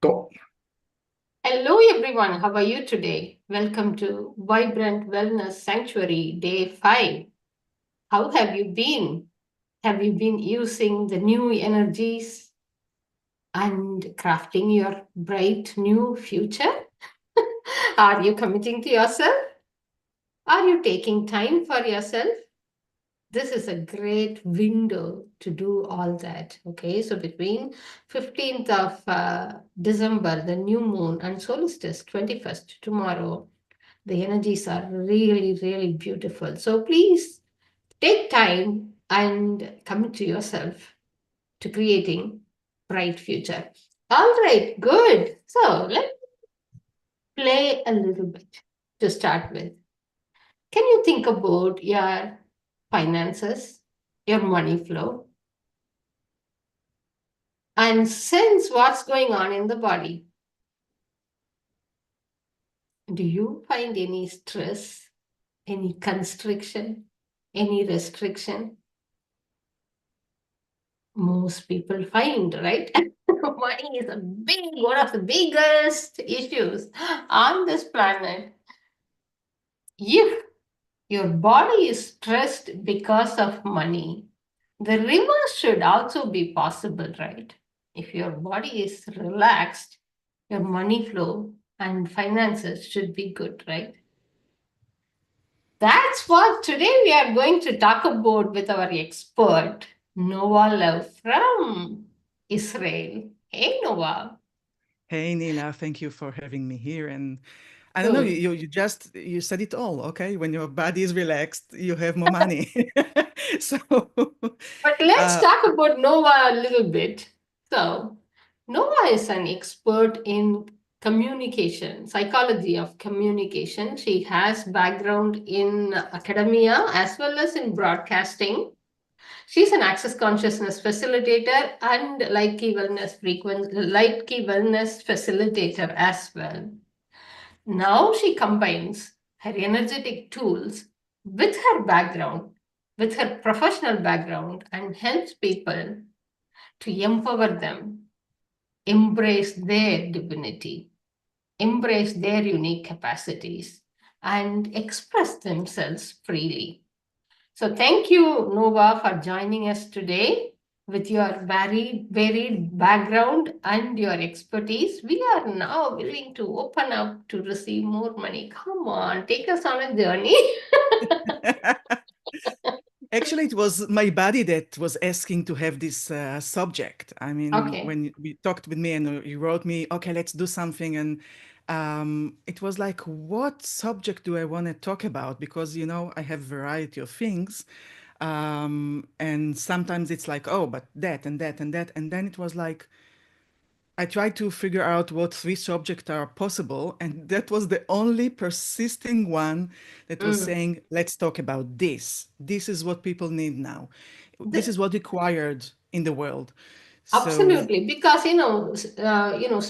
Go. Hello everyone, how are you today? Welcome to Vibrant Wellness Sanctuary Day 5. How have you been? Have you been using the new energies and crafting your bright new future? Are you committing to yourself? Are you taking time for yourself? This is a great window to do all that. Okay, so between 15th of December, the new moon, and solstice, 21st, tomorrow, the energies are really, really beautiful. So please take time and commit to yourself to creating bright future. All right, good. So let's play a little bit to start with. Can you think about your finances, your money flow, and sense what's going on in the body? Do you find any stress, any constriction, any restriction? Most people find, right? Money is one of the biggest issues on this planet. If your body is stressed because of money, the reverse should also be possible, right? If your body is relaxed, your money flow and finances should be good, right? That's what today we are going to talk about with our expert, 𝗬𝗏 from Israel. Hey, Nova. Hey, Nila, thank you for having me here. And I don't know, Good. you said it all, okay? When your body is relaxed, you have more money. So, But let's uh, talk about 𝗬𝗏 a little bit. So, 𝗬𝗏 is an expert in communication, psychology of communication. She has background in academia as well as in broadcasting. She's an access consciousness facilitator and light key wellness facilitator as well. Now she combines her energetic tools with her background, with her professional background, and helps people to empower them, embrace their divinity, embrace their unique capacities, and express themselves freely. So thank you, 𝗬𝗏, for joining us today. With your varied background and your expertise, we are now willing to open up to receive more money. Come on, take us on a journey. actually, it was my body that was asking to have this subject. I mean, Okay. when we talked with me and you wrote me, okay, let's do something. And it was like, what subject do I want to talk about? Because, I have variety of things. And sometimes it's like, oh, but that and that and that. And then it was like, I tried to figure out what three subjects are possible, and that was the only persisting one that was Mm. saying, let's talk about this. This is what people need now. This The- is what required in the world. So, Absolutely, because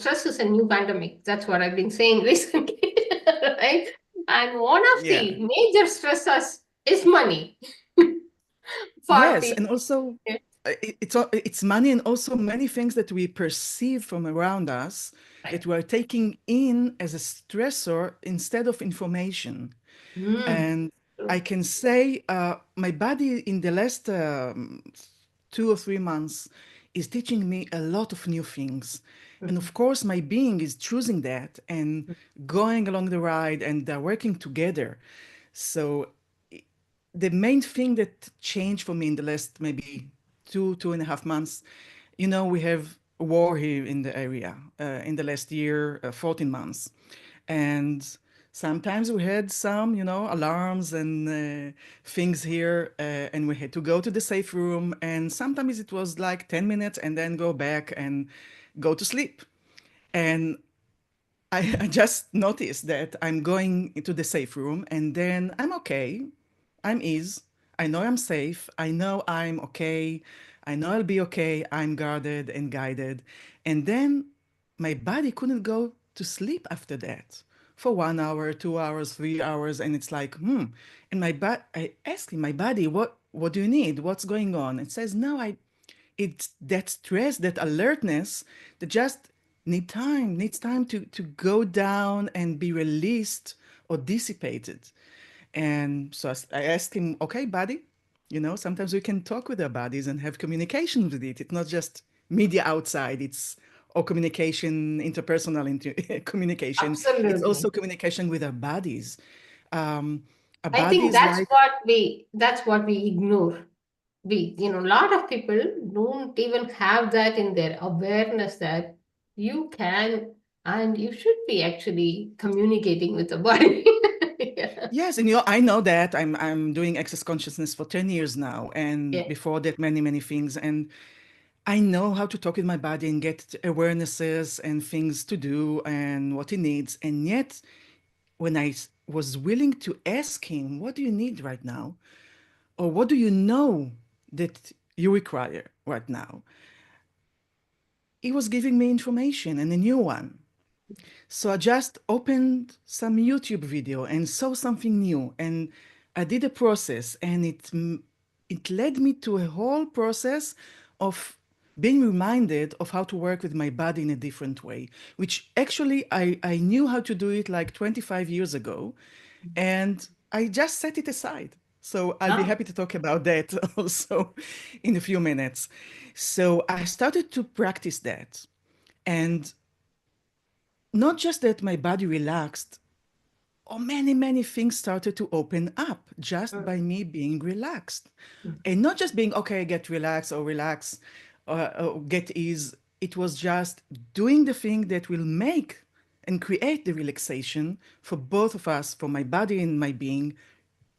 stress is a new pandemic. That's what I've been saying recently, right? And one of yeah. the major stressors is money for Yes, people. and also it's money and also many things that we perceive from around us Right. that we're taking in as a stressor instead of information. Mm. And I can say my body in the last 2 or 3 months is teaching me a lot of new things. And Mhm. of course, my being is choosing that and going along the ride and they're working together. So the main thing that changed for me in the last maybe 2.5 months, we have a war here in the area in the last year, 14 months. And sometimes we had some, alarms and things here, and we had to go to the safe room. And sometimes it was like 10 minutes and then go back and go to sleep. And I just noticed that I'm going into the safe room and then I'm okay. I'm ease. I know I'm safe. I know I'm okay. I know I'll be okay. I'm guarded and guided. And then my body couldn't go to sleep after that for 1 hour, 2 hours, 3 hours. And it's like, And I asked him, my body, what do you need? What's going on? It says, no, it's that stress, that alertness that just needs time to go down and be released or dissipated. And so I asked him, okay, buddy, sometimes we can talk with our bodies and have communication with it. It's not just media outside, it's or communication, interpersonal communication. It's also Absolutely. communication with our bodies. Our I think bodies like, that's what we ignore. A lot of people don't even have that in their awareness that you can and you should be actually communicating with the body. Yeah. yes, and I know that I'm doing access consciousness for 10 years now, and Yeah. before that, many things. And I know how to talk with my body and get awarenesses and things to do and what it needs. And yet, when I was willing to ask him, what do you need right now? Or what do you know that you require right now? He was giving me information and a new one. So I just opened some YouTube video and saw something new, and I did a process, and it led me to a whole process of being reminded of how to work with my body in a different way, which actually I knew how to do it like 25 years ago, and I just set it aside. So I'll be Oh. happy to talk about that also in a few minutes. So I started to practice that. And not just that my body relaxed, or many things started to open up just by Mm, me being relaxed. mm, And not just being, okay, get relaxed or relax or get ease. It was just doing the thing that will make and create the relaxation for both of us, for my body and my being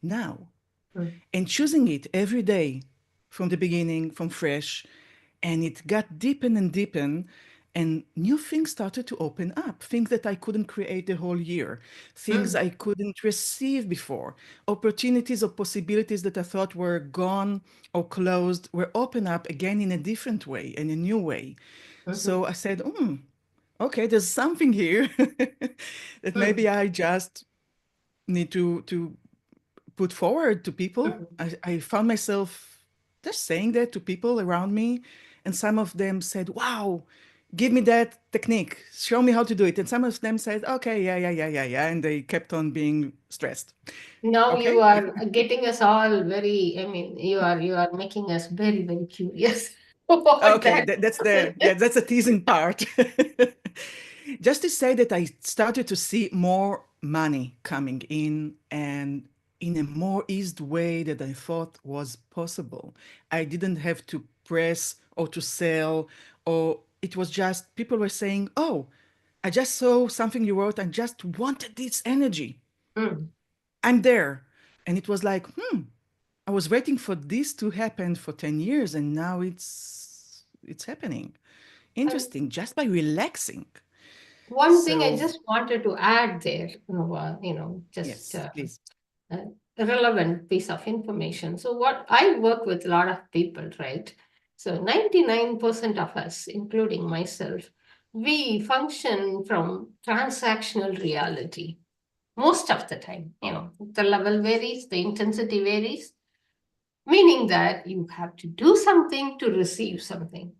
now. mm, And choosing it every day from the beginning, from fresh. And it got deepen and deepen. And new things started to open up, things that I couldn't create the whole year, things mm, I couldn't receive before, opportunities or possibilities that I thought were gone or closed were open up again in a different way, in a new way. mhm, So I said, okay, there's something here that maybe mm, I just need to put forward to people. mhm. I found myself just saying that to people around me, and some of them said, "Wow, give me that technique. Show me how to do it." And some of them said, "Okay, yeah," and they kept on being stressed. Now you Okay, are getting us all very, I mean, you are making us very, very curious what okay, that. that's a teasing part. Just to say that I started to see more money coming in and in a more eased way that I thought was possible. I didn't have to press or to sell, or it was just people were saying, "Oh, I just saw something you wrote and just wanted this energy. Mm. I'm there." And it was like, I was waiting for this to happen for 10 years and now it's happening. And Interesting, just by relaxing. one thing I So, just wanted to add there, just yes, please. a relevant piece of information. So what I work with a lot of people, right? So 99% of us, including myself, we function from transactional reality most of the time. The level varies, the intensity varies, meaning that you have to do something to receive something.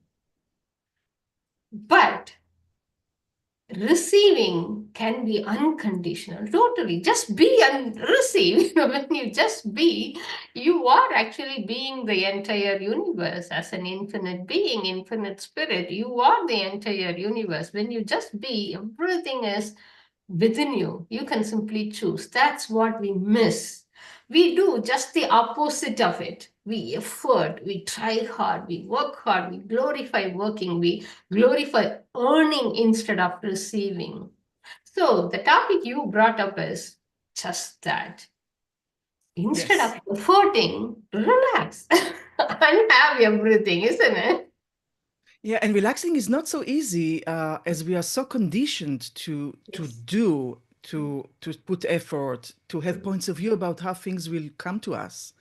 But receiving can be unconditional, totally just be and receive. When you just be, you are actually being the entire universe as an infinite being, infinite spirit. You are the entire universe. When you just be, everything is within you. You can simply choose. That's what we miss. We do just the opposite of it. We effort, we try hard, we work hard, we glorify working, we glorify earning instead of receiving. So the topic you brought up is just that. Instead Yes. of efforting, relax and have everything, isn't it? Yeah, and relaxing is not so easy as we are so conditioned to Yes. do, to put effort, to have points of view about how things will come to us,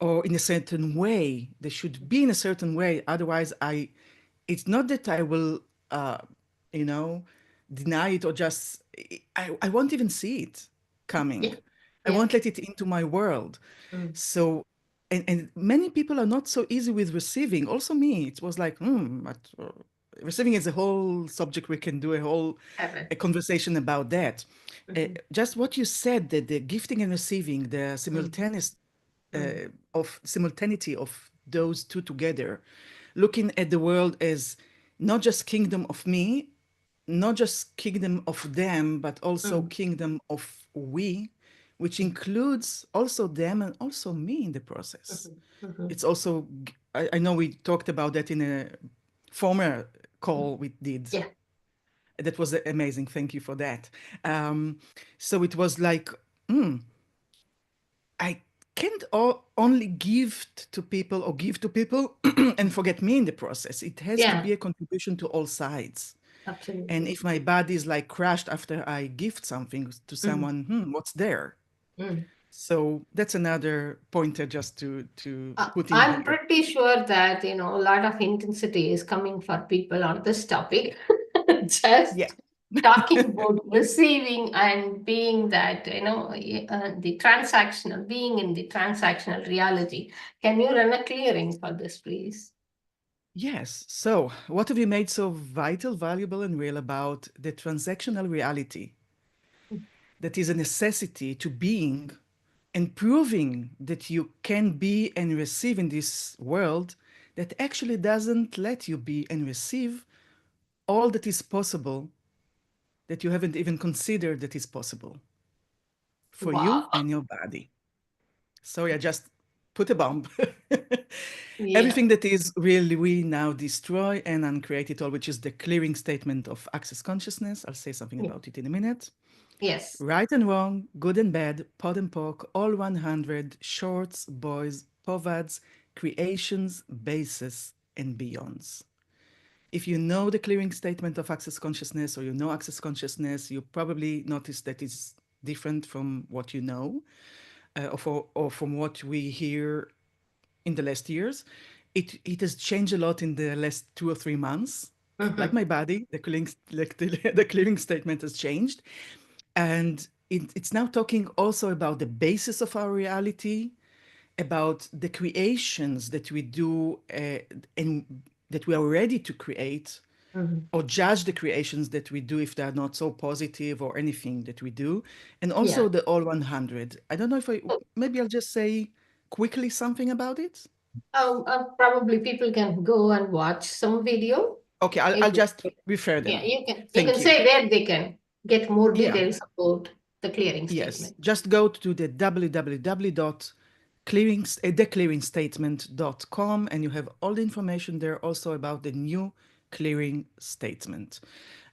or in a certain way. They should be in a certain way. Otherwise, it's not that I will, uh, you know, deny it or just, I won't even see it coming. Yeah. I Yeah. won't let it into my world. Mm. So, and many people are not so easy with receiving. Also me, it was like, but, receiving is a whole subject. We can do a conversation about that. Just what you said, that the gifting and receiving, the simultaneity of those two together, looking at the world as not just kingdom of me, not just kingdom of them, but also kingdom of we, which includes also them and also me in the process. It's also, I know we talked about that in a former call we did. Yeah. That was amazing. Thank you for that. So it was like, I can't only give to people or give to people and forget me in the process. It has to be a contribution to all sides. Absolutely. And if my body is like crushed after I gift something to someone, what's there? So that's another pointer just to put in I'm here. pretty sure that, a lot of intensity is coming for people on this topic. Just talking about receiving and being that, the transactional, being in the transactional reality. Can you run a clearing for this, please? Yes. So what have you made so vital, valuable, and real about the transactional reality that is a necessity to being and proving that you can be and receive in this world that actually doesn't let you be and receive all that is possible that you haven't even considered that is possible for you and your body. Sorry, I just put a bomb. Everything that is really we now destroy and uncreate it all, which is the clearing statement of access consciousness. I'll say something about it in a minute. Yes. Right and wrong, good and bad, pod and poc, all 100, shorts, boys, povads, creations, bases, and beyonds. If you know the clearing statement of access consciousness or you know access consciousness, you probably notice that it's different from what you know or from what we hear in the last years. It has changed a lot in the last 2 or 3 months. Like my body, the clearing statement has changed. And it's now talking also about the basis of our reality, about the creations that we do and that we are ready to create, or judge the creations that we do if they are not so positive or anything that we do. And also the all 100. I don't know if maybe I'll just say quickly something about it. Probably people can go and watch some video. Okay, I'll just refer them. Yeah, you can say where they can get more details about the clearing statement. Yes, just go to the www.theclearingstatement.com and you have all the information there also about the new clearing statement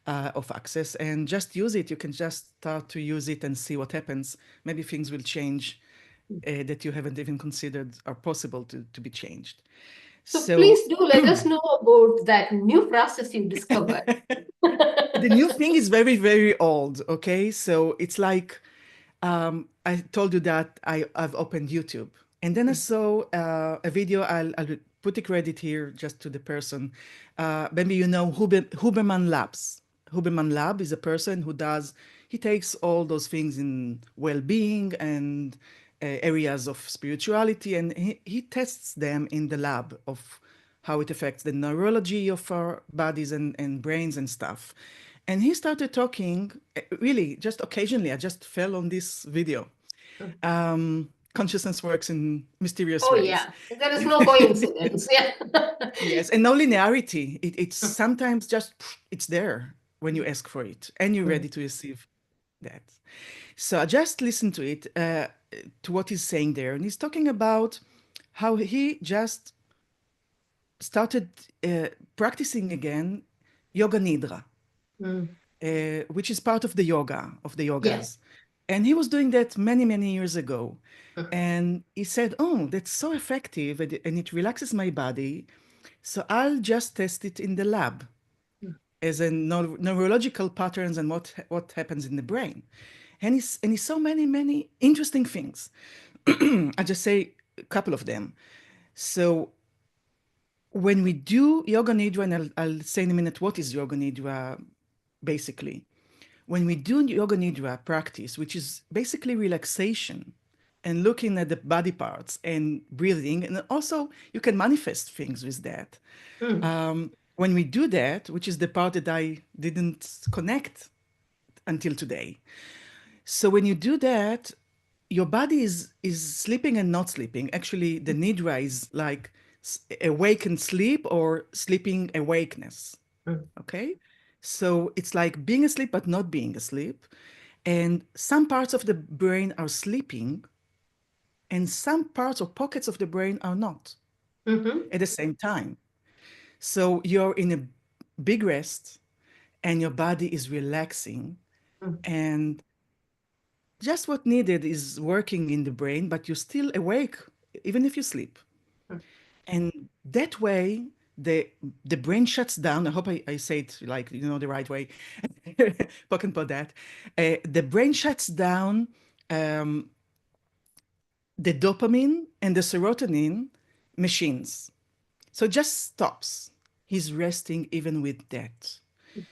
of access, and just use it. You can just start to use it and see what happens. Maybe things will change that you haven't even considered are possible to be changed. So please do let us know about that new process you discovered. The new thing is very, very old, okay? So it's like, I told you that I've opened YouTube. And then I saw a video, I'll put a credit here just to the person. Maybe you know Huberman Labs. Huberman Lab is a person who he takes all those things in well-being and areas of spirituality, and he tests them in the lab of how it affects the neurology of our bodies and brains and stuff. And he started talking, really, just occasionally, I just fell on this video. Consciousness works in mysterious ways. Oh, yeah. There is no coincidence. Yeah. Yes, and no linearity. It's sometimes just, it's there when you ask for it, and you're ready to receive that. So I just listened to it, to what he's saying there. And he's talking about how he just started practicing again yoga nidra, which is part of the yogas. Yes. And he was doing that many, many years ago. And he said, oh, that's so effective and it relaxes my body. So I'll just test it in the lab as a neurological patterns and what happens in the brain. And he saw many, many interesting things. I just say a couple of them. So when we do yoga nidra, and I'll say in a minute what is yoga nidra basically. When we do yoga nidra practice, which is basically relaxation and looking at the body parts and breathing, and also you can manifest things with that. when we do that, which is the part that I didn't connect until today. So when you do that, your body is sleeping and not sleeping. Actually, the nidra is like awakened sleep or sleeping awakeness. Mm. Okay? So it's like being asleep but not being asleep. And some parts of the brain are sleeping, and some parts or pockets of the brain are not Mm-hmm. at the same time. So you're in a big rest and your body is relaxing, Mm. and just what needed is working in the brain, but you're still awake even if you sleep. Mm. And that way, the brain shuts down. I hope I say it like the right way. Pock and pod that. The brain shuts down um, the dopamine and the serotonin machines. So it just stops. He's resting even with that.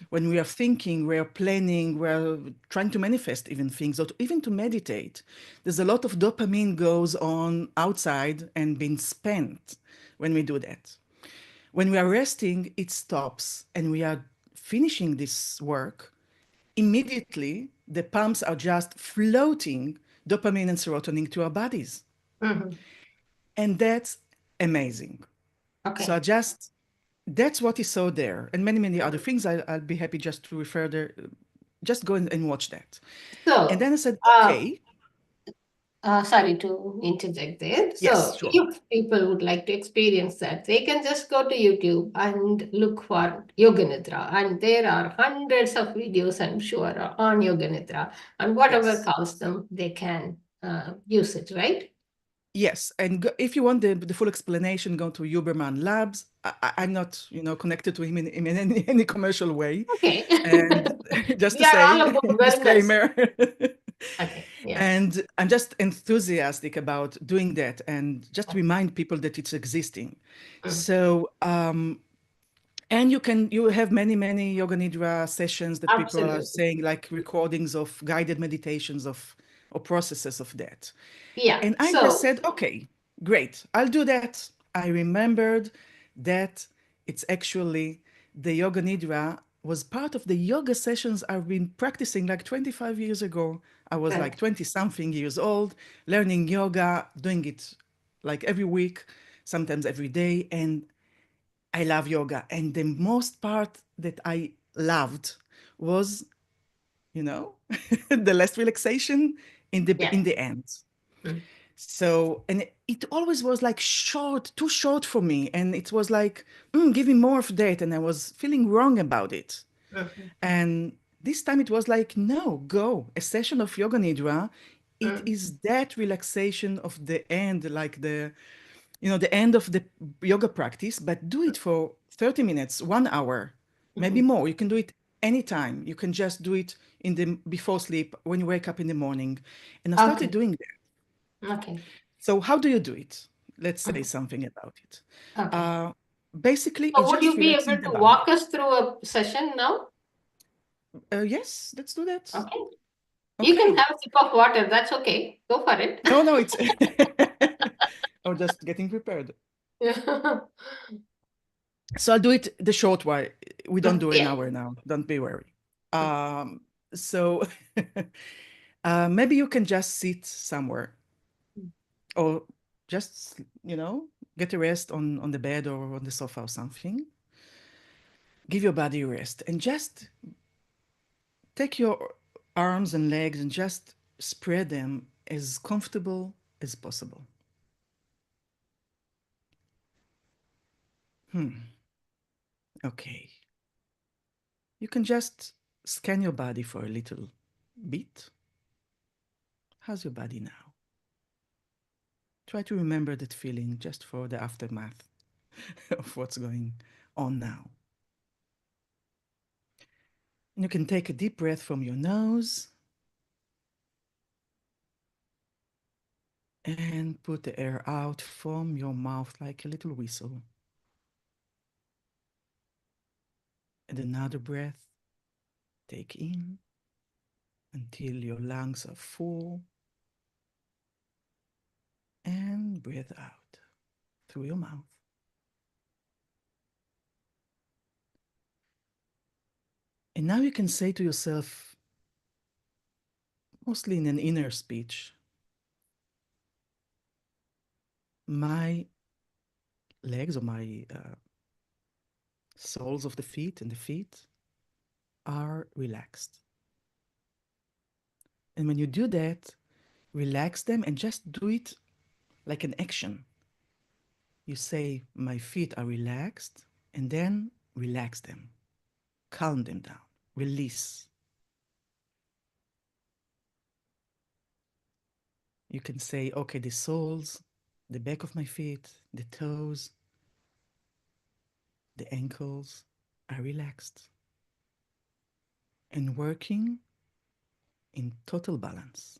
When we are thinking, we are planning, we're trying to manifest even things, or even to meditate, there's a lot of dopamine goes on outside and being spent when we do that. When we are resting, it stops and we are finishing this work. Immediately, the pumps are just floating dopamine and serotonin to our bodies. Mm-hmm. And that's amazing. So Okay. that's what is so there. And many, many other things. I'll be happy just to refer there. Just go and watch that. And So, then I said, uh, okay, sorry to interject there. yes, So, sure. if people would like to experience that, they can just go to YouTube and look for Yoga Nidra. And there are hundreds of videos, I'm sure, on Yoga Nidra. And whatever Yes. calls them, they can use it, right? Yes, and if you want the full explanation, go to Huberman Labs. I'm not, connected to him in any commercial way. Okay. And just We to are all say, about wellness. disclaimer. Okay. Yeah. And I'm just enthusiastic about doing that and just remind people that it's existing. Mm. So, and you have many, many Yoga Nidra sessions that people are Absolutely. saying, like recordings of guided meditations or processes of that. Yeah. And I just So, said, okay, great, I'll do that. I remembered that it's actually the Yoga Nidra was part of the yoga sessions I've been practicing like 25 years ago. I was like good. 20 something years old, learning yoga, doing it like every week, sometimes every day. And I love yoga. And the most part that I loved was, you know, the last relaxation Yeah. in the end. Mm. So, and it always was like short, too short for me. And it was like, give me more of that. And I was feeling wrong about it. Mhm. And this time it was like, no, go. A session of Yoga Nidra. It Mm. is that relaxation of the end, like the end of the yoga practice, but do it for 30 minutes, 1 hour, maybe Mhm. more. You can do it anytime. You can just do it before sleep, when you wake up in the morning. And I started Okay. doing that. Okay. So how do you do it? Let's say Mhm. something about it. Okay. Uh, Basically, So it's would just you be able relaxing to the body. walk us through a session now? Yes, let's do that. Okay. You can Okay. have a sip of water. That's okay. Go for it. No, no, it's I'm just getting prepared. Yeah. So I'll do it the short way. We don't do an Yeah. hour now. Don't be worried. So maybe you can just sit somewhere or just, get a rest on the bed or on the sofa or something. Give your body a rest and just take your arms and legs and just spread them as comfortable as possible. Okay. You can just scan your body for a little bit. How's your body now? Try to remember that feeling just for the aftermath of what's going on now. And you can take a deep breath from your nose and put the air out from your mouth like a little whistle. And another breath, take in until your lungs are full and breathe out through your mouth. And now you can say to yourself, mostly in an inner speech, my legs or my soles of the feet and the feet are relaxed. And when you do that, relax them and just do it like an action. You say, my feet are relaxed, and then relax them, calm them down, release. You can say, okay, the soles, the back of my feet, the toes, the ankles are relaxed and working in total balance.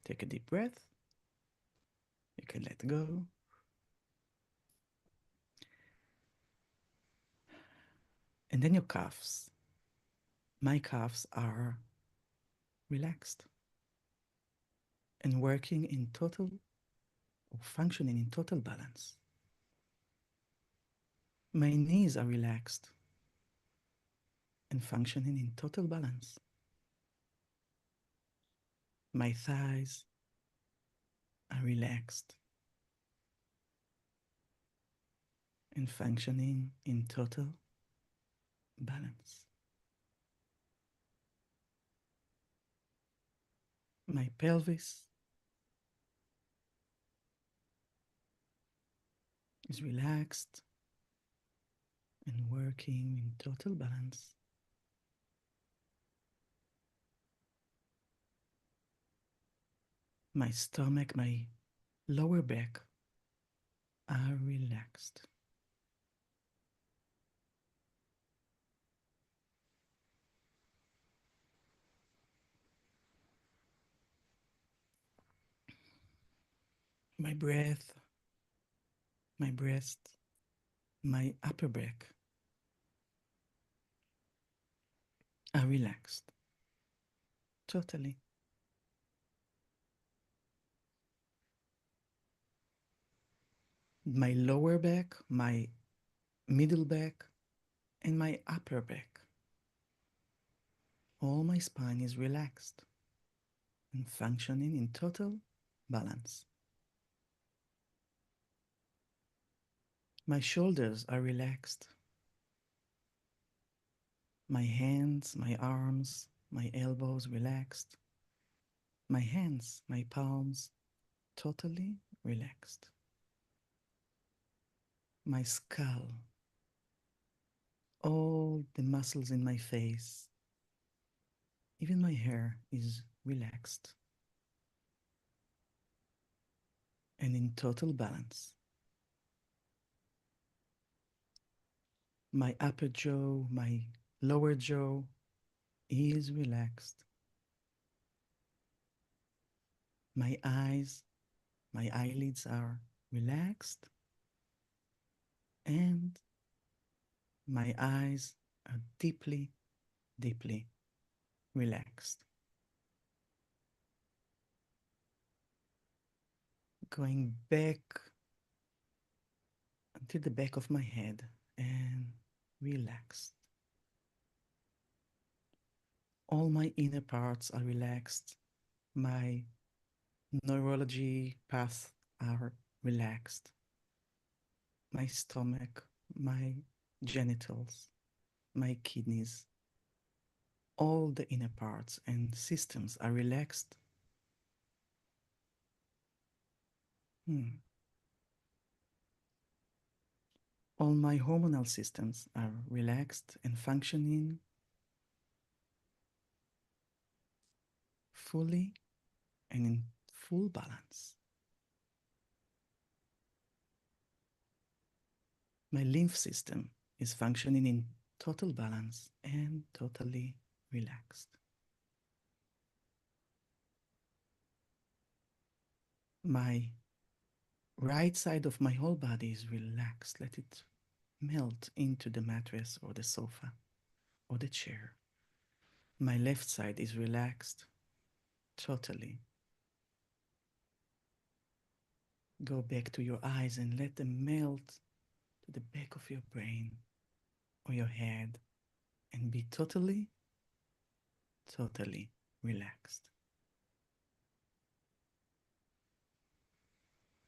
Take a deep breath. You can let go. And then your calves. My calves are relaxed and working in total or functioning in total balance. My knees are relaxed and functioning in total balance. My thighs are relaxed and functioning in total balance. My pelvis is relaxed and working in total balance. My stomach, my lower back are relaxed. My breath, my breast, my upper back are relaxed. Totally. My lower back, my middle back, and my upper back. All my spine is relaxed and functioning in total balance. My shoulders are relaxed. My hands, my arms, my elbows relaxed. My hands, my palms, totally relaxed. My skull, all the muscles in my face, even my hair is relaxed and in total balance. My upper jaw, my lower jaw is relaxed. My eyes, my eyelids are relaxed, and my eyes are deeply, deeply relaxed. Going back until the back of my head and relaxed. All my inner parts are relaxed. My neurology paths are relaxed. My stomach, my genitals, my kidneys, all the inner parts and systems are relaxed. All my hormonal systems are relaxed and functioning fully and in full balance. My lymph system is functioning in total balance and totally relaxed. My right side of my whole body is relaxed. Let it melt into the mattress or the sofa or the chair. My left side is relaxed totally. Go back to your eyes and let them melt to the back of your brain, or your head and be totally, totally relaxed.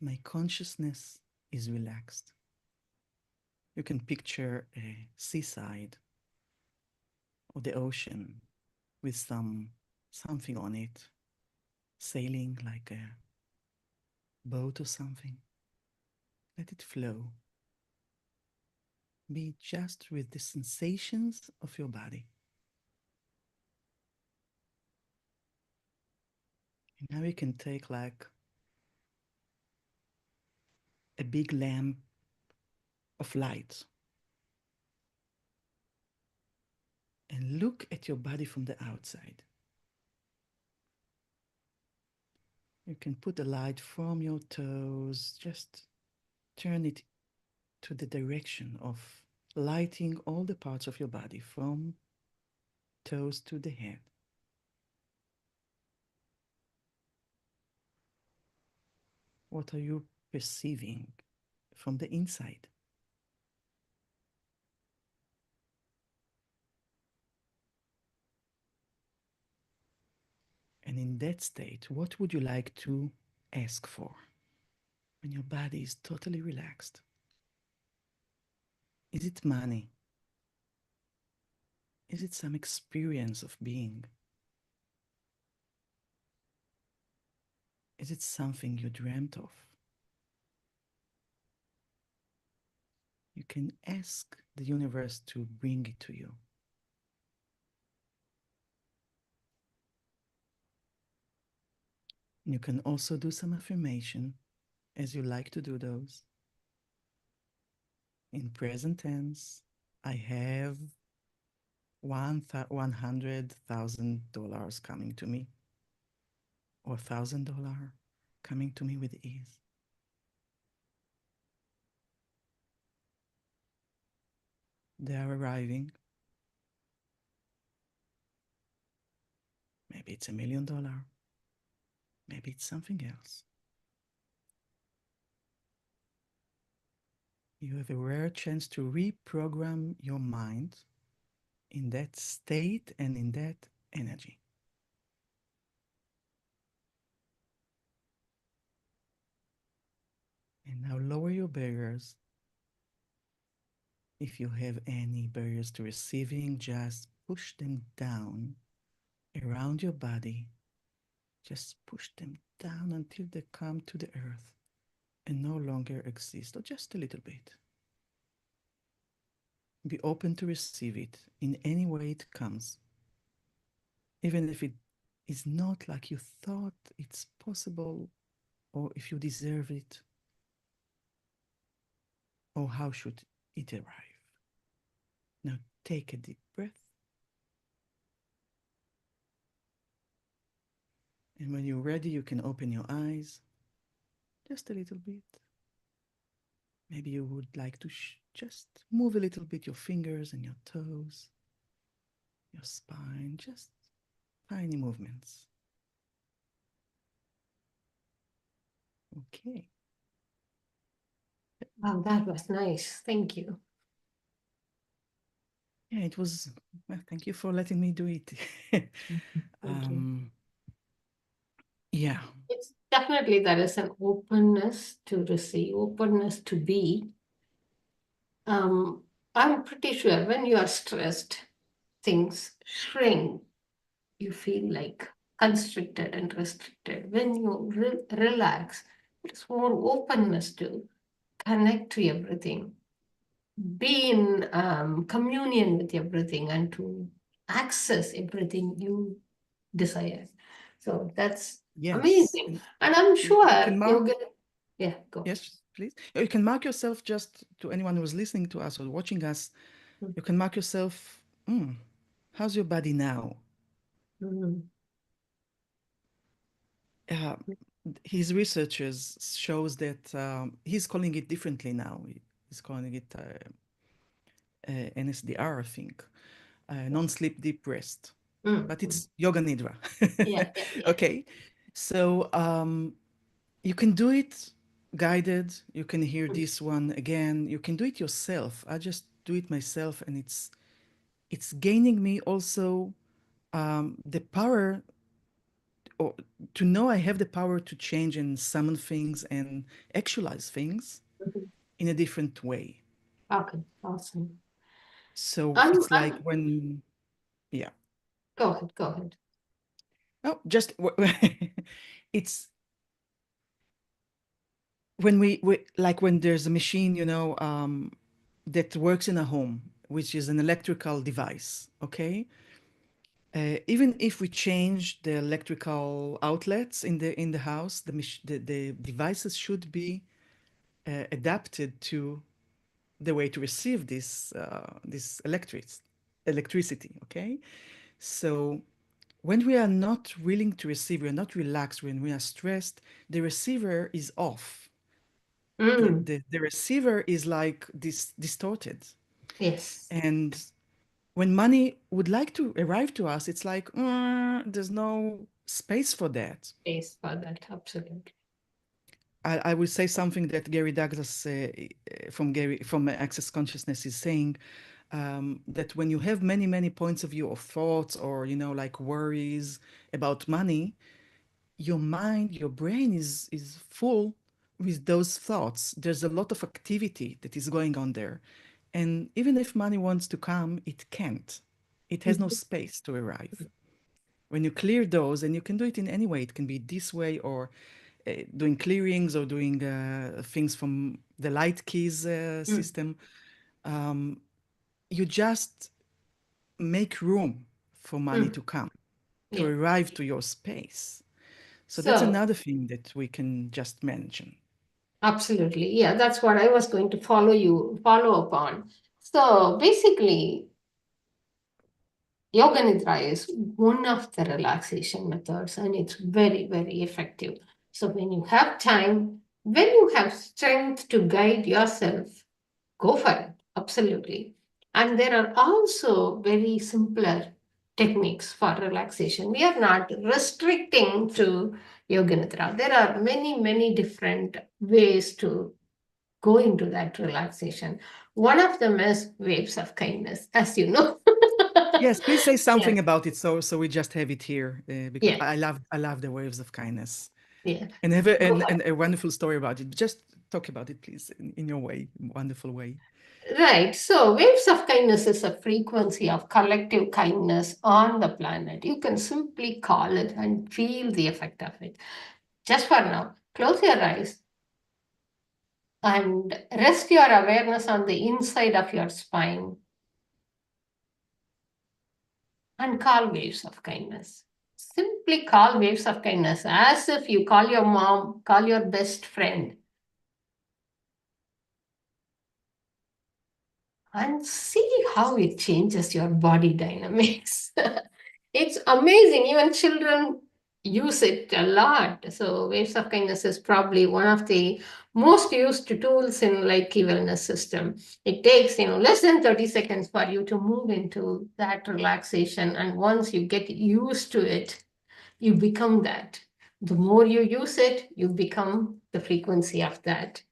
My consciousness is relaxed. You can picture a seaside or the ocean with something on it, sailing like a boat or something. Let it flow. Be just with the sensations of your body. And now you can take like a big lamp of light and look at your body from the outside. You can put the light from your toes, just turn it to the direction of lighting all the parts of your body from toes to the head. What are you perceiving from the inside? And in that state, what would you like to ask for when your body is totally relaxed? Is it money? Is it some experience of being? Is it something you dreamt of? You can ask the universe to bring it to you. You can also do some affirmation as you like to do those. In present tense, I have $100,000 coming to me, or $1,000 coming to me with ease. They are arriving. Maybe it's $1 million. Maybe it's something else. You have a rare chance to reprogram your mind in that state and in that energy. And now lower your barriers. If you have any barriers to receiving, just push them down around your body. Just push them down until they come to the earth and no longer exist, or just a little bit. Be open to receive it in any way it comes, even if it is not like you thought it's possible, or if you deserve it, or how should it arrive. Now take a deep breath. And when you're ready, you can open your eyes just a little bit. Maybe you would like to just move a little bit your fingers and your toes, your spine, just tiny movements. Okay. Wow, that was nice. Thank you. Yeah, it was, well, thank you for letting me do it. Thank you. Yeah. It's definitely there is an openness to receive, openness to be. I'm pretty sure when you are stressed, things shrink. You feel like constricted and restricted. When you relax, there's more openness to connect to everything, be in communion with everything, and to access everything you desire. So that's amazing. And I'm sure you're going to, yeah, go. Yes, please. You can mark yourself, just to anyone who's listening to us or watching us, you can mark yourself, how's your body now? His researchers shows that he's calling it differently now. He's calling it NSDR, I think, non-sleep deep rest. But it's yoga nidra. Yeah. Okay, so you can do it guided. You can hear this one again. You can do it yourself. I just do it myself, and it's gaining me also the power, or to know I have the power to change and summon things and actualize things Mhm. in a different way. Okay, awesome. So And, it's like and when, yeah. go ahead, go ahead. Oh, just it's when we like when there's a machine, that works in a home, which is an electrical device. Okay, even if we change the electrical outlets in the house, the devices should be adapted to the way to receive this electricity. Okay, so when we are not willing to receive, we are not relaxed, when we are stressed, the receiver is off. The, Mm, the, the receiver is like this distorted. yes, And when money would like to arrive to us, it's like, there's no space for that. space for that, absolutely. I will say something that Gary Douglas from Access Consciousness is saying, that when you have many, many points of view of thoughts, or, like worries about money, your mind, your brain is full with those thoughts. There's a lot of activity that is going on there. And even if money wants to come, it can't. It has no Mhm. space to arrive. When you clear those, and you can do it in any way, it can be this way, or doing clearings, or doing things from the light keys Mm, system. You just make room for money mm, to come, to yeah. arrive to your space. So that's So, another thing that we can just mention. absolutely. Yeah, that's what I was going to follow up on. So basically, Yoga Nidra is one of the relaxation methods, and it's very, very effective. So when you have time, when you have strength to guide yourself, go for it. Absolutely. And there are also very simpler techniques for relaxation. We are not restricting to Yoga Nidra. There are many, many different ways to go into that relaxation. One of them is waves of kindness, as you know. Yes, please say Yeah, something about it, so we just have it here, because yeah, I love the waves of kindness, yeah. and have a, Go and, for and a wonderful story about it. Just talk about it, please, in your way, wonderful way. it. Right. So, waves of kindness is a frequency of collective kindness on the planet. You can simply call it and feel the effect of it. Just for now, close your eyes and rest your awareness on the inside of your spine and call waves of kindness. Simply call waves of kindness as if you call your mom, call your best friend, and see how it changes your body dynamics. It's amazing. Even children use it a lot. So, waves of kindness is probably one of the most used tools in like wellness system. It takes less than 30 seconds for you to move into that relaxation, and once you get used to it, you become that. The more you use it, you become the frequency of that.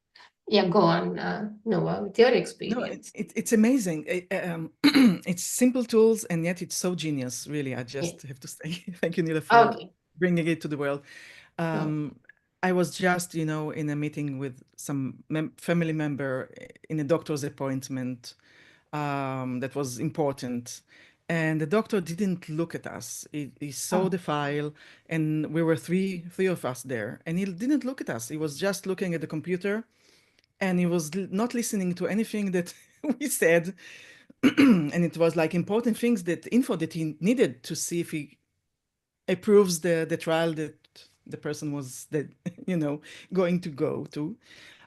Yeah, go on, Noah, with your No, experience. it's amazing. It's simple tools, and yet it's so genius. Really, I Yeah. just have to say thank you, Nila, for Okay. bringing it to the world. No. I was just, in a meeting with some family member in a doctor's appointment, that was important. And the doctor didn't look at us. He saw Oh, the file, and we were three of us there. And he didn't look at us. He was just looking at the computer, and he was not listening to anything that we said. And it was like important things, that info that he needed to see if he approves the trial that the person was going to go to.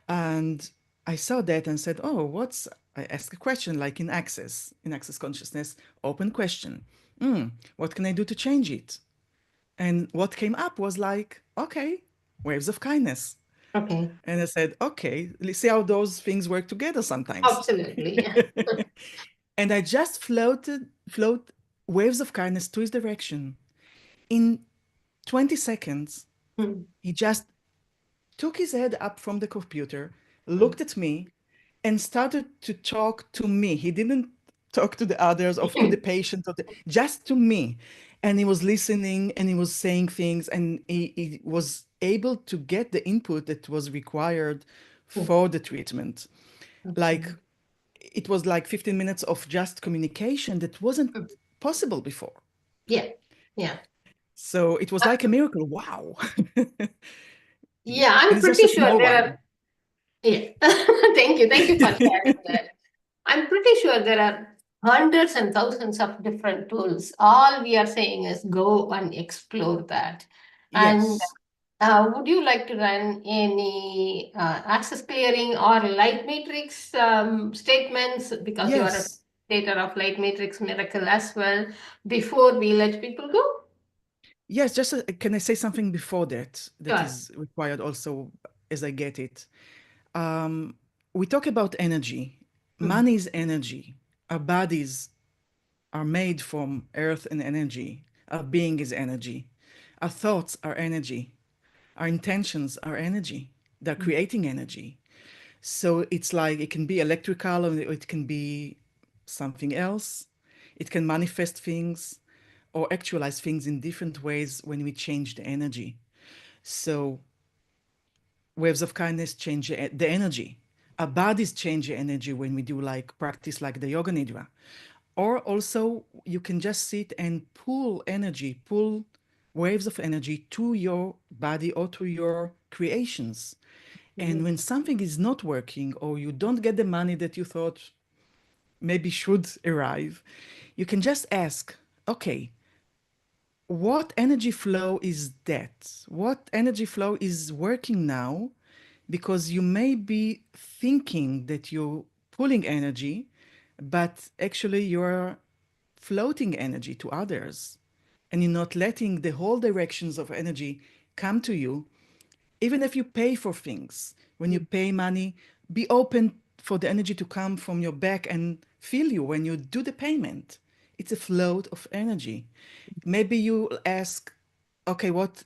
And I saw that and said, oh, I asked a question, like in access consciousness, open question. What can I do to change it? And what came up was like, okay, waves of kindness. okay. And I said, okay, let's see how those things work together sometimes. Absolutely. Yeah. And I just float waves of kindness to his direction. In 20 seconds, Hmm, he just took his head up from the computer, hmm, looked at me, and started to talk to me. He didn't talk to the others or to the patient, just to me. And he was listening and he was saying things, and he was able to get the input that was required for the treatment. Like it was like 15 minutes of just communication that wasn't possible before. Yeah, yeah. So it was like a miracle. Wow. Yeah, And I'm it's just pretty a sure small there one. are, yeah. Thank you for sharing that. I'm pretty sure there are hundreds and thousands of different tools. All we are saying is go and explore that. And Yes. would you like to run any access clearing or light matrix statements, because you are a Yes. creator of light matrix miracle as well, before we let people go? Yes, just can I say something before that that Sure. is required also as I get it? Um, we talk about energy. Mm, Money is energy. Our bodies are made from earth and energy. Our being is energy. Our thoughts are energy. Our intentions are energy. They're mm, creating energy. So it's like it can be electrical or it can be something else. It can manifest things or actualize things in different ways when we change the energy. So waves of kindness change the energy. Our bodies change the energy when we do like practice like the yoga nidra. Or also you can just sit and pull energy, pull waves of energy to your body or to your creations. And mm, when something is not working or you don't get the money that you thought maybe should arrive, you can just ask, okay, what energy flow is that? What energy flow is working now? Because you may be thinking that you're pulling energy, but actually you're floating energy to others and you're not letting the whole directions of energy come to you. Even if you pay for things, when you mm, pay money, be open for the energy to come from your back and feel you when you do the payment. It's a float of energy. Maybe you ask, okay, what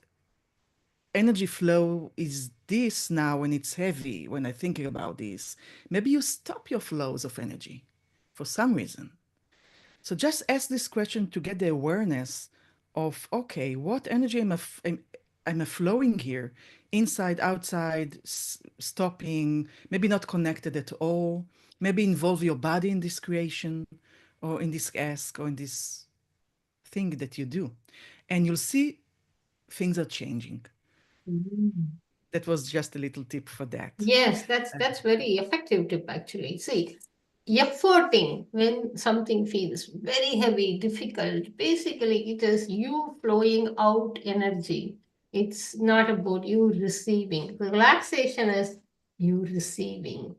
energy flow is this now when it's heavy, when I'm thinking about this? Maybe you stop your flows of energy for some reason. So just ask this question to get the awareness of, okay, what energy am I flowing here? Inside, outside, stopping, maybe not connected at all. Maybe involve your body in this creation or in this ask or in this thing that you do. And you'll see things are changing. mm. That was just a little tip for that. Yes, that's very effective tip actually. See, efforting when something feels very heavy, difficult, basically it is you flowing out energy. It's not about you receiving. Relaxation is you receiving.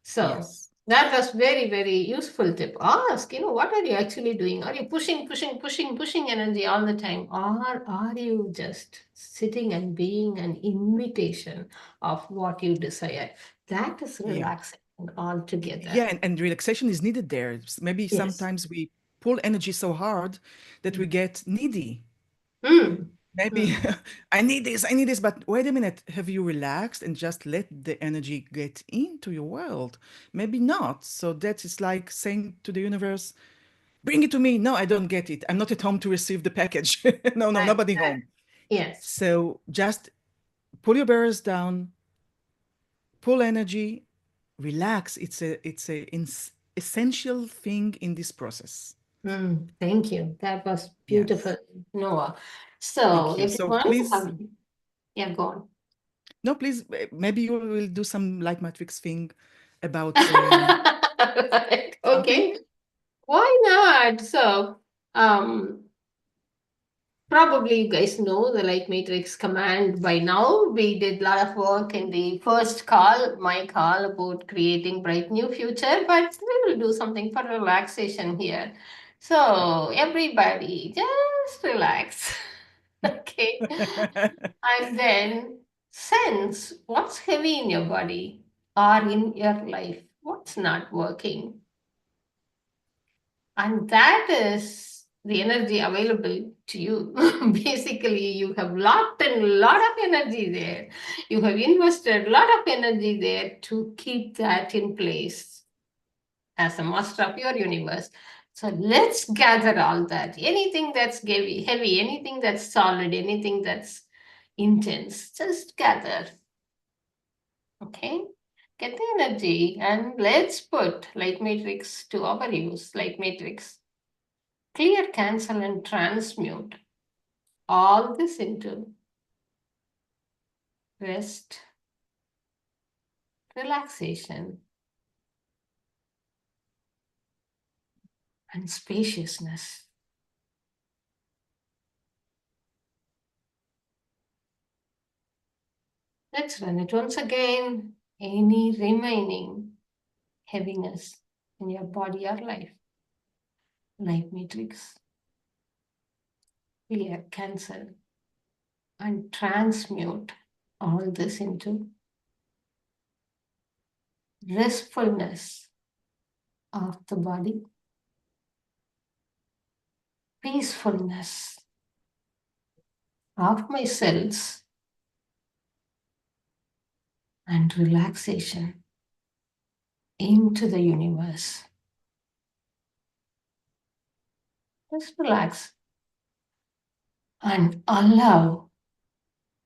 So Yes. that was very useful tip. Ask, what are you actually doing? Are you pushing energy all the time? Or are you just sitting and being an invitation of what you desire? That is Yeah. relaxing altogether. Yeah, and relaxation is needed there. Maybe Yes. sometimes we pull energy so hard that we get needy. Mm. Maybe Mm. I need this, but wait a minute. Have you relaxed and just let the energy get into your world? Maybe not. So that is like saying to the universe, bring it to me. No, I don't get it. I'm not at home to receive the package. No, no, Right, nobody right. home. Yes. So just pull your barriers down, pull energy, relax. It's a essential thing in this process. Thank you. That was beautiful, Yes. Noah. So Thank you. So everyone, please, yeah, go on. no, please, maybe you will do some like matrix thing about Right. something. Okay. Why not? So, um, probably you guys know the light matrix command by now. We did a lot of work in the first call, my call about creating bright new future, but we will do something for relaxation here. So, everybody, just relax. Okay. And then sense what's heavy in your body or in your life, what's not working. And that is the energy available to you. Basically, you have lot and lot of energy there. You have invested a lot of energy there to keep that in place as a master of your universe. So let's gather all that. Anything that's heavy, anything that's solid, anything that's intense, just gather. Okay? Get the energy and let's put light matrix to our use, light matrix. Clear, cancel, and transmute all this into rest, relaxation, and spaciousness. Let's run it once again. Any remaining heaviness in your body or life. Light matrix. Clear, cancel, and transmute all this into restfulness of the body, peacefulness of my cells, and relaxation into the universe. Just relax and allow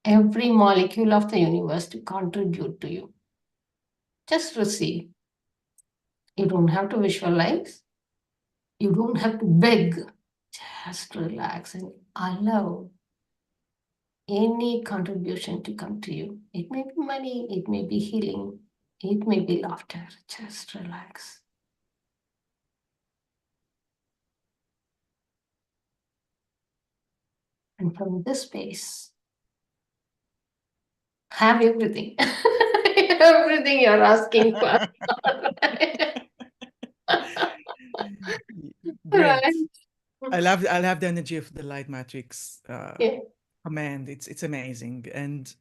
every molecule of the universe to contribute to you. Just receive. You don't have to visualize. You don't have to beg. Just relax and allow any contribution to come to you. It may be money, it may be healing, it may be laughter. Just relax. And from this space, have everything. Everything you're asking for. Great. Right. I love the energy of the light matrix Yeah. command. It's amazing. And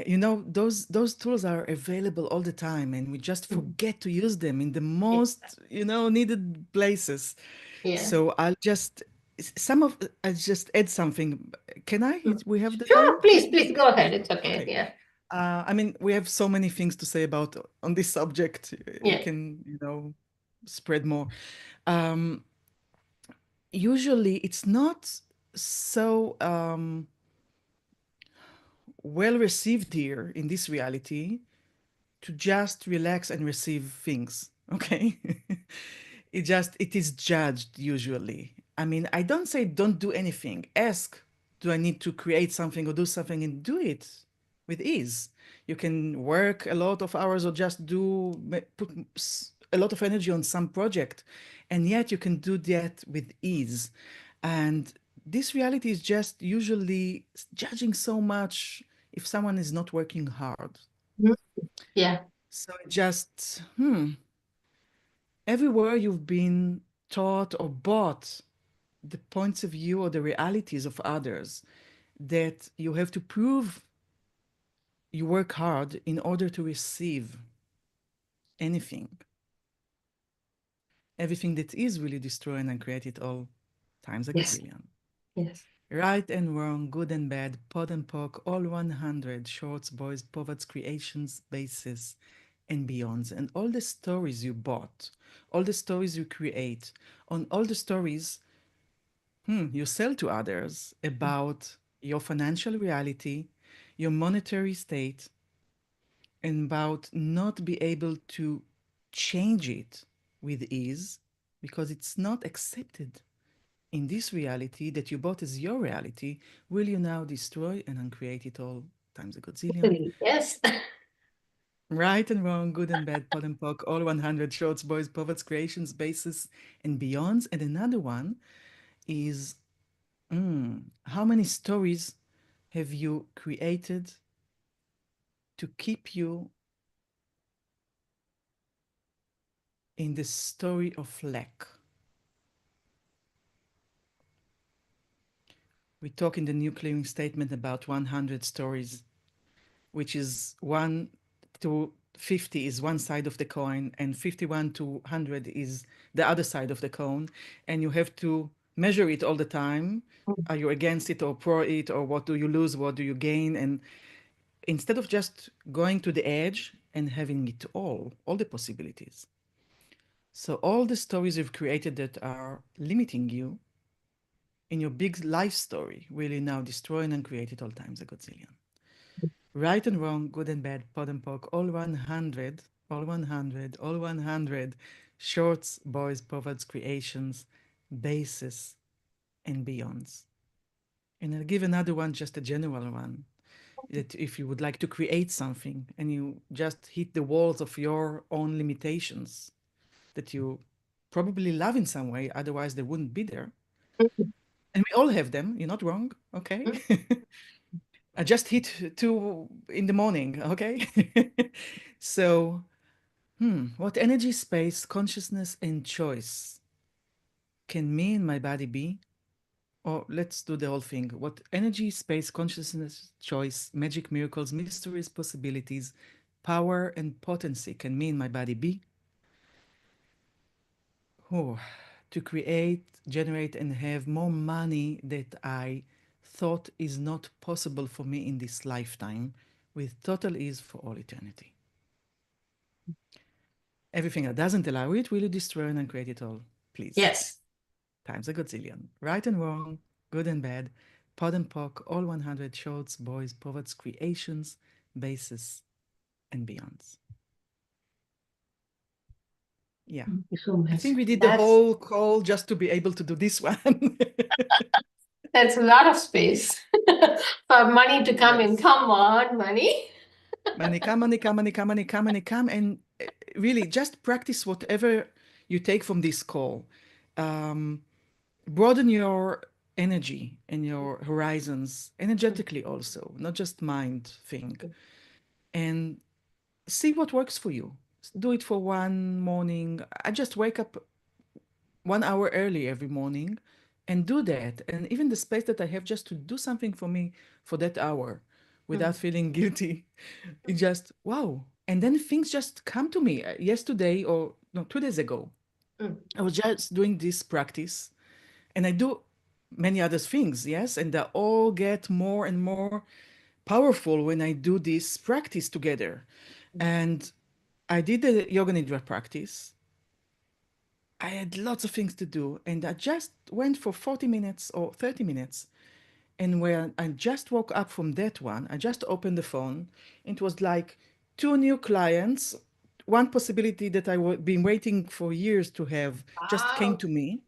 you know, those tools are available all the time, and we just forget to use them in the Yeah. most, you know, needed places. Yeah. So I'll just add something. Can I? We have the time? Sure, please go ahead. It's okay. Okay. Yeah. I mean, we have so many things to say about on this subject. We Yeah. can, you know, spread more. Um, Usually, it's not so well received here in this reality to just relax and receive things. Okay. It is judged usually. I mean, I don't say don't do anything. Ask, do I need to create something or do something, and do it with ease. You can work a lot of hours or just put a lot of energy on some project, and yet you can do that with ease. And this reality is just usually judging so much if someone is not working hard. Mhm. Yeah. So everywhere you've been taught or bought the points of view or the realities of others, that you have to prove you work hard in order to receive anything. Everything that is really destroy and create it all times a Yes. gazillion. Yes. Right and wrong, good and bad, pod and poc, all 100, shorts, boys, poverts, creations, bases, and beyonds, and all the stories you bought, all the stories you create, on all the stories you sell to others about your financial reality, your monetary state, and about not be able to change it with ease because it's not accepted in this reality that you bought as your reality. Will you now destroy and uncreate it all times a godzillion? Yes. Right and wrong, good and bad, pod and poc, all 100, shorts, boys, poverts, creations, bases, and beyonds. And another one is how many stories have you created to keep you in the story of lack? We talk in the new clearing statement about 100 stories, which is 1 to 50 is one side of the coin, and 51 to 100 is the other side of the coin. And you have to measure it all the time. Mm. Are you against it or pro it, or what do you lose? What do you gain? And instead of just going to the edge and having it all the possibilities. So all the stories you've created that are limiting you in your big life story will you now destroy and create it all times a godzillion. Right and wrong, good and bad, pod and poc, all 100, all 100, all 100 shorts, boys, proverbs, creations, bases, and beyonds. And I'll give another one, just a general one, that if you would like to create something and you just hit the walls of your own limitations that you probably love in some way, otherwise they wouldn't be there. Mhm. And we all have them, you're not wrong, okay? I just hit 2 in the morning, okay? So, what energy, space, consciousness, and choice can me and my body be? Or let's do the whole thing. What energy, space, consciousness, choice, magic, miracles, mysteries, possibilities, power, and potency can me and my body be? Oh, to create, generate, and have more money that I thought is not possible for me in this lifetime, with total ease for all eternity. Everything that doesn't allow it, will you destroy and create it all, please? Yes. Times a godzillion. Right and wrong, good and bad, pod and poc, all 100 shorts, boys, proverbs, creations, bases, and beyonds. Yeah. Thank you so I much. think we did the whole call just to be able to do this one. That's a lot of space for money to come in. Yes. Come on, money. Money come, money come, money come, money come, money come. And really just practice whatever you take from this call. Broaden your energy and your horizons energetically also, not just mind thing. And see what works for you. Do it for one morning. I just wake up 1 hour early every morning and do that. And even the space that I have just to do something for me for that hour without feeling guilty, it just, wow. And then things just come to me. Yesterday, or no, 2 days ago, I was just doing this practice and I do many other things, yes, and they all get more and more powerful when I do this practice together. And I did the yoga nidra practice. I had lots of things to do, and I just went for 40 minutes or 30 minutes. And when I just woke up from that one, I just opened the phone. It was like 2 new clients. One possibility that I've been waiting for years to have just came Wow. to me.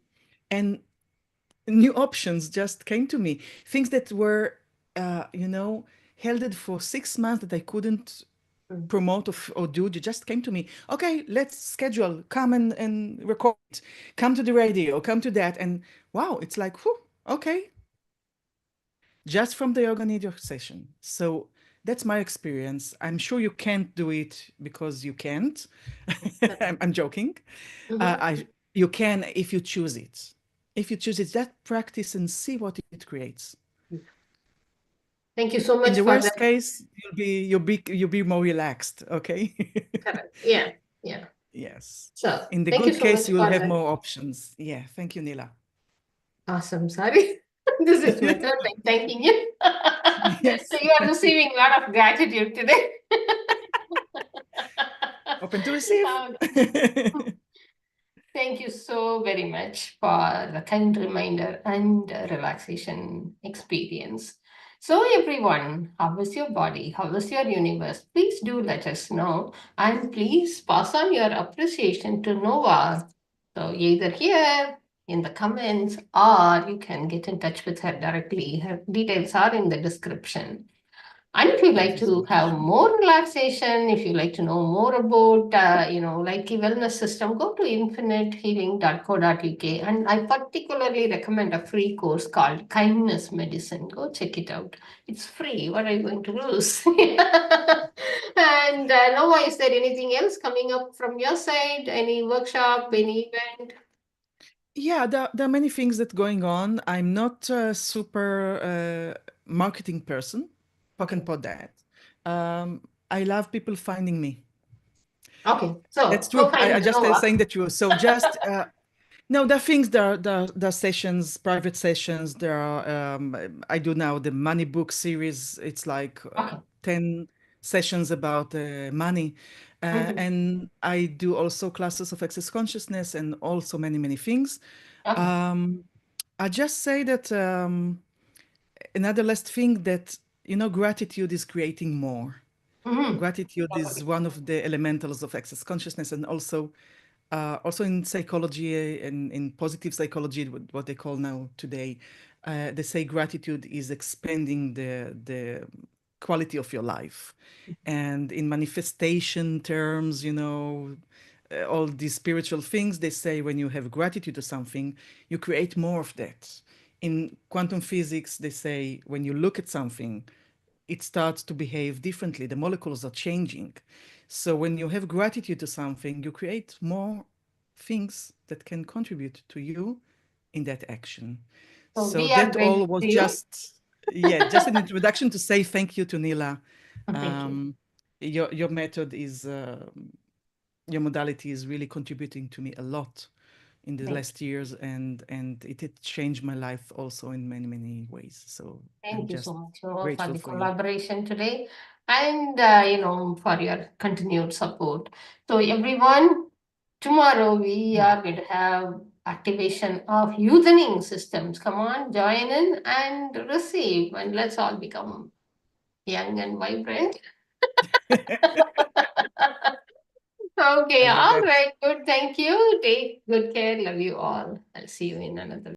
And new options just came to me. Things that were, held for 6 months that I couldn't promote or do. They just came to me. Okay, let's schedule. Come and record. Come to the radio. Come to that. And wow, it's like, whew, okay. Just from the yoga nidra session. So that's my experience. I'm sure you can't do it because you can't. I'm joking. You can if you choose it. If you choose it, that practice and see what it creates. Thank you so In much the for worst that. case, you'll be more relaxed. Okay. Correct. Yeah. Yeah. Yes. So In the thank you good so case, much you will for have that. more options. Yeah. Thank you, Nila. Awesome. Sorry. This is my third time thanking you. Yes. So you are receiving a lot of gratitude today. Open to receive. Thank you so very much for the kind reminder and relaxation experience. So everyone, how is your body? How is your universe? Please do let us know, and please pass on your appreciation to Nova. So either here in the comments, or you can get in touch with her directly. Her details are in the description. And if you like Thank you so to much. have more relaxation, if you like to know more about, like the wellness system, go to infinitehealing.co.uk. And I particularly recommend a free course called Kindness Medicine. Go check it out. It's free. What are you going to lose? And Nova, is there anything else coming up from your side? Any workshop, any event? Yeah, there are many things that going on. I'm not a super marketing person. Pock and Okay. pod that. I love people finding me. Okay. That's So go true. I find just Nova. saying the truth. So just No, there are things, there are sessions, private sessions. There are, I do now the money book series. It's like Okay. 10 sessions about money. And I do also classes of access consciousness and also many, many things. Okay. I just say that another last thing that, gratitude is creating more. Gratitude is one of the elementals of access consciousness, and also in psychology and in positive psychology, what they call now today, they say gratitude is expanding the quality of your life. And in manifestation terms, all these spiritual things, they say when you have gratitude to something, you create more of that. In quantum physics, they say when you look at something, it starts to behave differently. The molecules are changing. So when you have gratitude to something, you create more things that can contribute to you in that action. So So we are that all grateful was to you. just an introduction to say thank you to Nila. Thank you. Your method is, your modality is really contributing to me a lot in the Thank last years, and it changed my life also in many, many ways. So I'm Thank you so just much for grateful the for you. collaboration today and for your continued support. So everyone, tomorrow we are going to have activation of youthening systems. Come on, join in and receive, and let's all become young and vibrant. Okay, I'll do all that. right, good. Thank you. Take good care. Love you all. I'll see you in another